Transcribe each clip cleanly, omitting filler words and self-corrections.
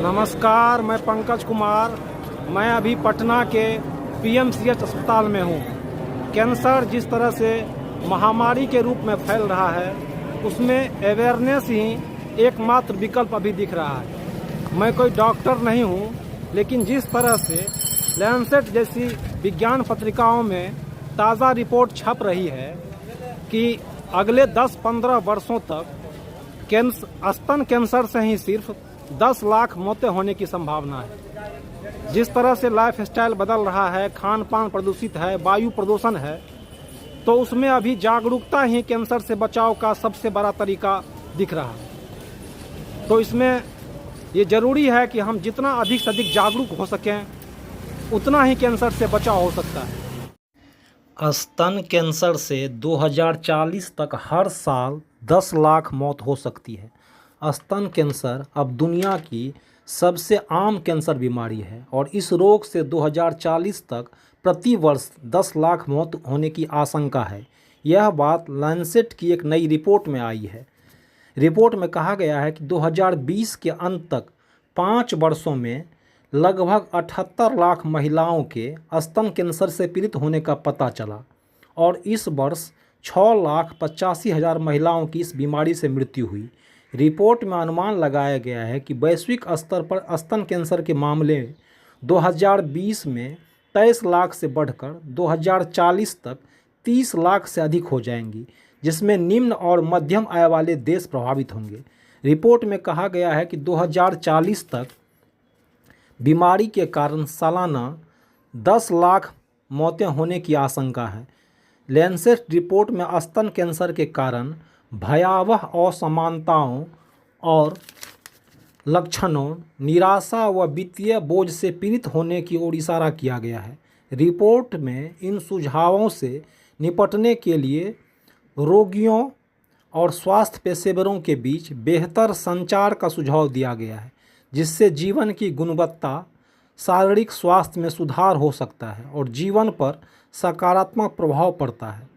नमस्कार, मैं पंकज कुमार। मैं अभी पटना के पीएमसीएच अस्पताल में हूँ। कैंसर जिस तरह से महामारी के रूप में फैल रहा है, उसमें अवेयरनेस ही एकमात्र विकल्प अभी दिख रहा है। मैं कोई डॉक्टर नहीं हूँ, लेकिन जिस तरह से लैंसेट जैसी विज्ञान पत्रिकाओं में ताज़ा रिपोर्ट छप रही है कि अगले 10-15 वर्षों तक स्तन कैंसर से ही सिर्फ 10 लाख मौतें होने की संभावना है। जिस तरह से लाइफ स्टाइल बदल रहा है, खान पान प्रदूषित है, वायु प्रदूषण है, तो उसमें अभी जागरूकता ही कैंसर से बचाव का सबसे बड़ा तरीका दिख रहा है। तो इसमें ये ज़रूरी है कि हम जितना अधिक से अधिक जागरूक हो सकें, उतना ही कैंसर से बचाव हो सकता है। स्तन कैंसर से 2040 तक हर साल 10 लाख मौत हो सकती है। स्तन कैंसर अब दुनिया की सबसे आम कैंसर बीमारी है और इस रोग से 2040 तक प्रति वर्ष 10 लाख मौत होने की आशंका है। यह बात लैंसेट की एक नई रिपोर्ट में आई है। रिपोर्ट में कहा गया है कि 2020 के अंत तक 5 वर्षों में लगभग 78 लाख महिलाओं के स्तन कैंसर से पीड़ित होने का पता चला और इस वर्ष 6,85,000 महिलाओं की इस बीमारी से मृत्यु हुई। रिपोर्ट में अनुमान लगाया गया है कि वैश्विक स्तर पर स्तन कैंसर के मामले 2020 में 23 लाख से बढ़कर 2040 तक 30 लाख से अधिक हो जाएंगी, जिसमें निम्न और मध्यम आय वाले देश प्रभावित होंगे। रिपोर्ट में कहा गया है कि 2040 तक बीमारी के कारण सालाना 10 लाख मौतें होने की आशंका है। लैंसेट रिपोर्ट में स्तन कैंसर के कारण भयावह असमानताओं और लक्षणों, निराशा व वित्तीय बोझ से पीड़ित होने की ओर इशारा किया गया है। रिपोर्ट में इन सुझावों से निपटने के लिए रोगियों और स्वास्थ्य पेशेवरों के बीच बेहतर संचार का सुझाव दिया गया है, जिससे जीवन की गुणवत्ता, शारीरिक स्वास्थ्य में सुधार हो सकता है और जीवन पर सकारात्मक प्रभाव पड़ता है।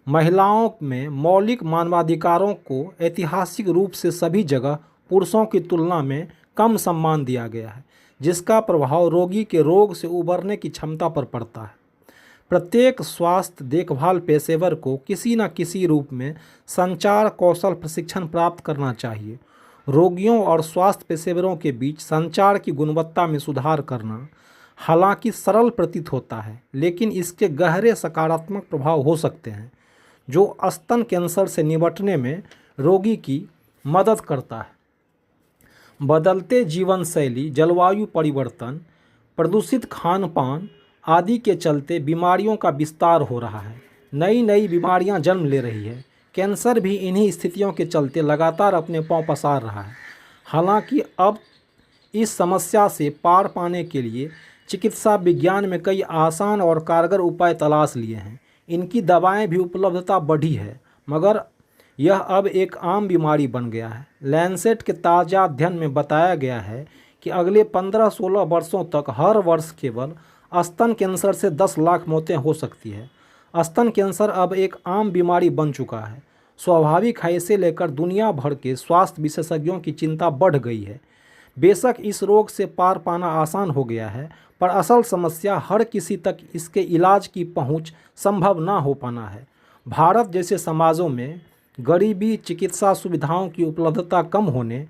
महिलाओं में मौलिक मानवाधिकारों को ऐतिहासिक रूप से सभी जगह पुरुषों की तुलना में कम सम्मान दिया गया है, जिसका प्रभाव रोगी के रोग से उबरने की क्षमता पर पड़ता है। प्रत्येक स्वास्थ्य देखभाल पेशेवर को किसी न किसी रूप में संचार कौशल प्रशिक्षण प्राप्त करना चाहिए। रोगियों और स्वास्थ्य पेशेवरों के बीच संचार की गुणवत्ता में सुधार करना हालांकि सरल प्रतीत होता है, लेकिन इसके गहरे सकारात्मक प्रभाव हो सकते हैं, जो स्तन कैंसर से निपटने में रोगी की मदद करता है। बदलते जीवन शैली, जलवायु परिवर्तन, प्रदूषित खान पान आदि के चलते बीमारियों का विस्तार हो रहा है। नई नई बीमारियां जन्म ले रही है। कैंसर भी इन्हीं स्थितियों के चलते लगातार अपने पांव पसार रहा है। हालांकि अब इस समस्या से पार पाने के लिए चिकित्सा विज्ञान में कई आसान और कारगर उपाय तलाश लिए हैं। इनकी दवाएं भी उपलब्धता बढ़ी है, मगर यह अब एक आम बीमारी बन गया है। लैंसेट के ताज़ा अध्ययन में बताया गया है कि अगले 15-16 वर्षों तक हर वर्ष केवल स्तन कैंसर से 10 लाख मौतें हो सकती है। स्तन कैंसर अब एक आम बीमारी बन चुका है। स्वाभाविक है, इसे लेकर दुनिया भर के स्वास्थ्य विशेषज्ञों की चिंता बढ़ गई है। बेशक इस रोग से पार पाना आसान हो गया है, पर असल समस्या हर किसी तक इसके इलाज की पहुंच संभव ना हो पाना है। भारत जैसे समाजों में गरीबी, चिकित्सा सुविधाओं की उपलब्धता कम होने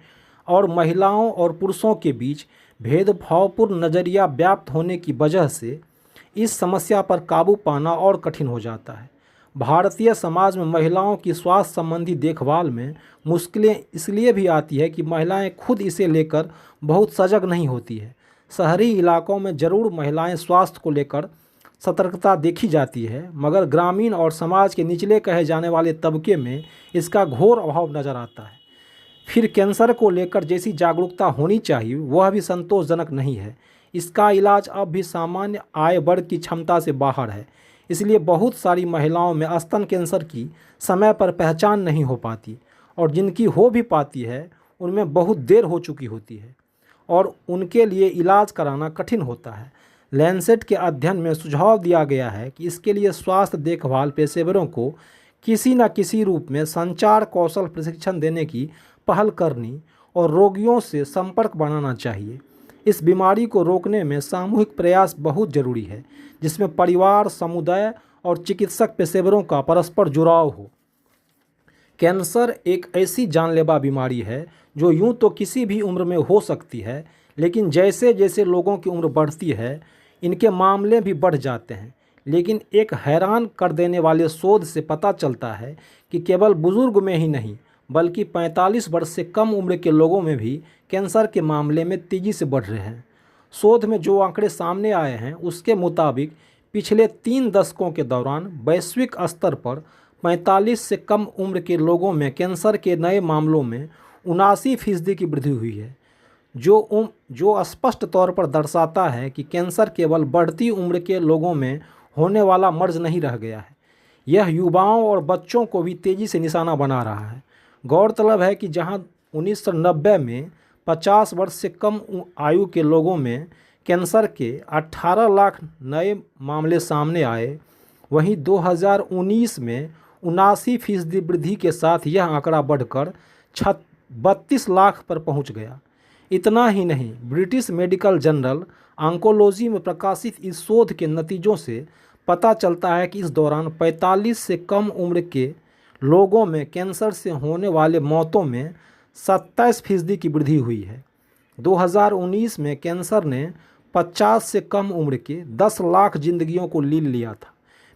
और महिलाओं और पुरुषों के बीच भेदभावपूर्ण नज़रिया व्याप्त होने की वजह से इस समस्या पर काबू पाना और कठिन हो जाता है। भारतीय समाज में महिलाओं की स्वास्थ्य संबंधी देखभाल में मुश्किलें इसलिए भी आती है कि महिलाएं खुद इसे लेकर बहुत सजग नहीं होती है। शहरी इलाकों में ज़रूर महिलाएं स्वास्थ्य को लेकर सतर्कता देखी जाती है, मगर ग्रामीण और समाज के निचले कहे जाने वाले तबके में इसका घोर अभाव नज़र आता है। फिर कैंसर को लेकर जैसी जागरूकता होनी चाहिए, वह भी संतोषजनक नहीं है। इसका इलाज अब भी सामान्य आय वर्ग की क्षमता से बाहर है। इसलिए बहुत सारी महिलाओं में स्तन कैंसर की समय पर पहचान नहीं हो पाती और जिनकी हो भी पाती है, उनमें बहुत देर हो चुकी होती है और उनके लिए इलाज कराना कठिन होता है। लैंसेट के अध्ययन में सुझाव दिया गया है कि इसके लिए स्वास्थ्य देखभाल पेशेवरों को किसी न किसी रूप में संचार कौशल प्रशिक्षण देने की पहल करनी और रोगियों से संपर्क बनाना चाहिए। इस बीमारी को रोकने में सामूहिक प्रयास बहुत जरूरी है, जिसमें परिवार, समुदाय और चिकित्सक पेशेवरों का परस्पर जुड़ाव हो। कैंसर एक ऐसी जानलेवा बीमारी है जो यूं तो किसी भी उम्र में हो सकती है, लेकिन जैसे जैसे लोगों की उम्र बढ़ती है इनके मामले भी बढ़ जाते हैं। लेकिन एक हैरान कर देने वाले शोध से पता चलता है कि केवल बुजुर्ग में ही नहीं बल्कि 45 वर्ष से कम उम्र के लोगों में भी कैंसर के मामले में तेज़ी से बढ़ रहे हैं। शोध में जो आंकड़े सामने आए हैं उसके मुताबिक पिछले 3 दशकों के दौरान वैश्विक स्तर पर 45 से कम उम्र के लोगों में कैंसर के नए मामलों में 79% की वृद्धि हुई है, जो स्पष्ट तौर पर दर्शाता है कि कैंसर केवल बढ़ती उम्र के लोगों में होने वाला मर्ज नहीं रह गया है, यह युवाओं और बच्चों को भी तेज़ी से निशाना बना रहा है। गौरतलब है कि जहां 1990 में 50 वर्ष से कम आयु के लोगों में कैंसर के 18 लाख नए मामले सामने आए, वहीं 2019 में 79% वृद्धि के साथ यह आंकड़ा बढ़कर 32 लाख पर पहुंच गया। इतना ही नहीं, ब्रिटिश मेडिकल जर्नल ऑन्कोलॉजी में प्रकाशित इस शोध के नतीजों से पता चलता है कि इस दौरान 45 से कम उम्र के लोगों में कैंसर से होने वाले मौतों में 27% की वृद्धि हुई है। 2019 में कैंसर ने 50 से कम उम्र के 10 लाख जिंदगियों को लील लिया था।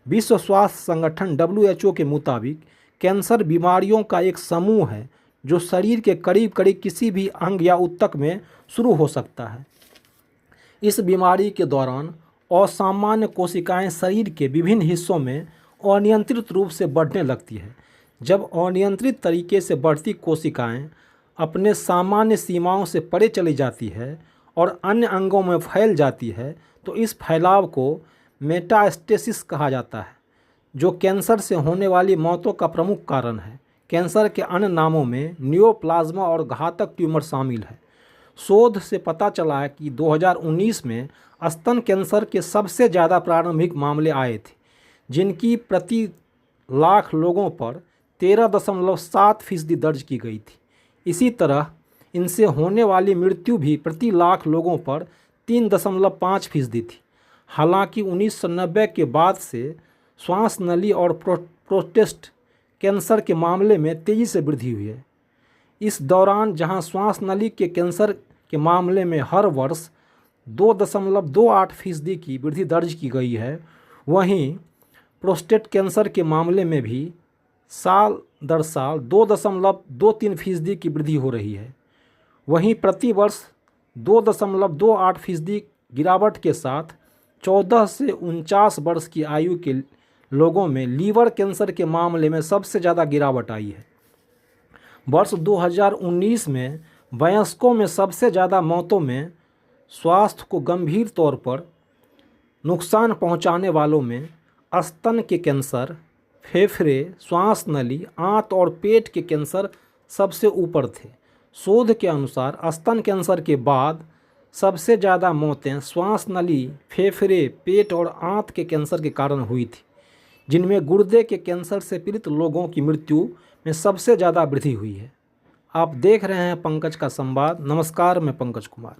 विश्व स्वास्थ्य संगठन WHO के मुताबिक कैंसर बीमारियों का एक समूह है जो शरीर के करीब करीब किसी भी अंग या ऊतक में शुरू हो सकता है। इस बीमारी के दौरान असामान्य कोशिकाएं शरीर के विभिन्न हिस्सों में अनियंत्रित रूप से बढ़ने लगती है। जब अनियंत्रित तरीके से बढ़ती कोशिकाएं अपने सामान्य सीमाओं से परे चली जाती है और अन्य अंगों में फैल जाती है तो इस फैलाव को मेटास्टेसिस कहा जाता है, जो कैंसर से होने वाली मौतों का प्रमुख कारण है। कैंसर के अन्य नामों में नियोप्लाज्मा और घातक ट्यूमर शामिल है। शोध से पता चला है कि 2019 में स्तन कैंसर के सबसे ज़्यादा प्रारंभिक मामले आए थे, जिनकी प्रति लाख लोगों पर 13.7% दर्ज की गई थी। इसी तरह इनसे होने वाली मृत्यु भी प्रति लाख लोगों पर 3.5% थी। हालांकि 1990 के बाद से श्वास नली और प्रोस्टेट कैंसर के मामले में तेज़ी से वृद्धि हुई है। इस दौरान जहां श्वास नली के कैंसर के मामले में हर वर्ष 2.28% की वृद्धि दर्ज की गई है, वहीं प्रोस्टेट कैंसर के मामले में भी साल दर साल 2.23% की वृद्धि हो रही है। वहीं प्रति वर्ष 2.28% गिरावट के साथ 14 से 49 वर्ष की आयु के लोगों में लीवर कैंसर के मामले में सबसे ज़्यादा गिरावट आई है। वर्ष 2019 में वयस्कों में सबसे ज़्यादा मौतों में स्वास्थ्य को गंभीर तौर पर नुकसान पहुंचाने वालों में स्तन के कैंसर, फेफड़े, श्वास नली, आंत और पेट के कैंसर सबसे ऊपर थे। शोध के अनुसार स्तन कैंसर के बाद सबसे ज़्यादा मौतें श्वास नली, फेफड़े, पेट और आंत के कैंसर के कारण हुई थी, जिनमें गुर्दे के कैंसर से पीड़ित लोगों की मृत्यु में सबसे ज़्यादा वृद्धि हुई है। आप देख रहे हैं पंकज का संवाद। नमस्कार, मैं पंकज कुमार।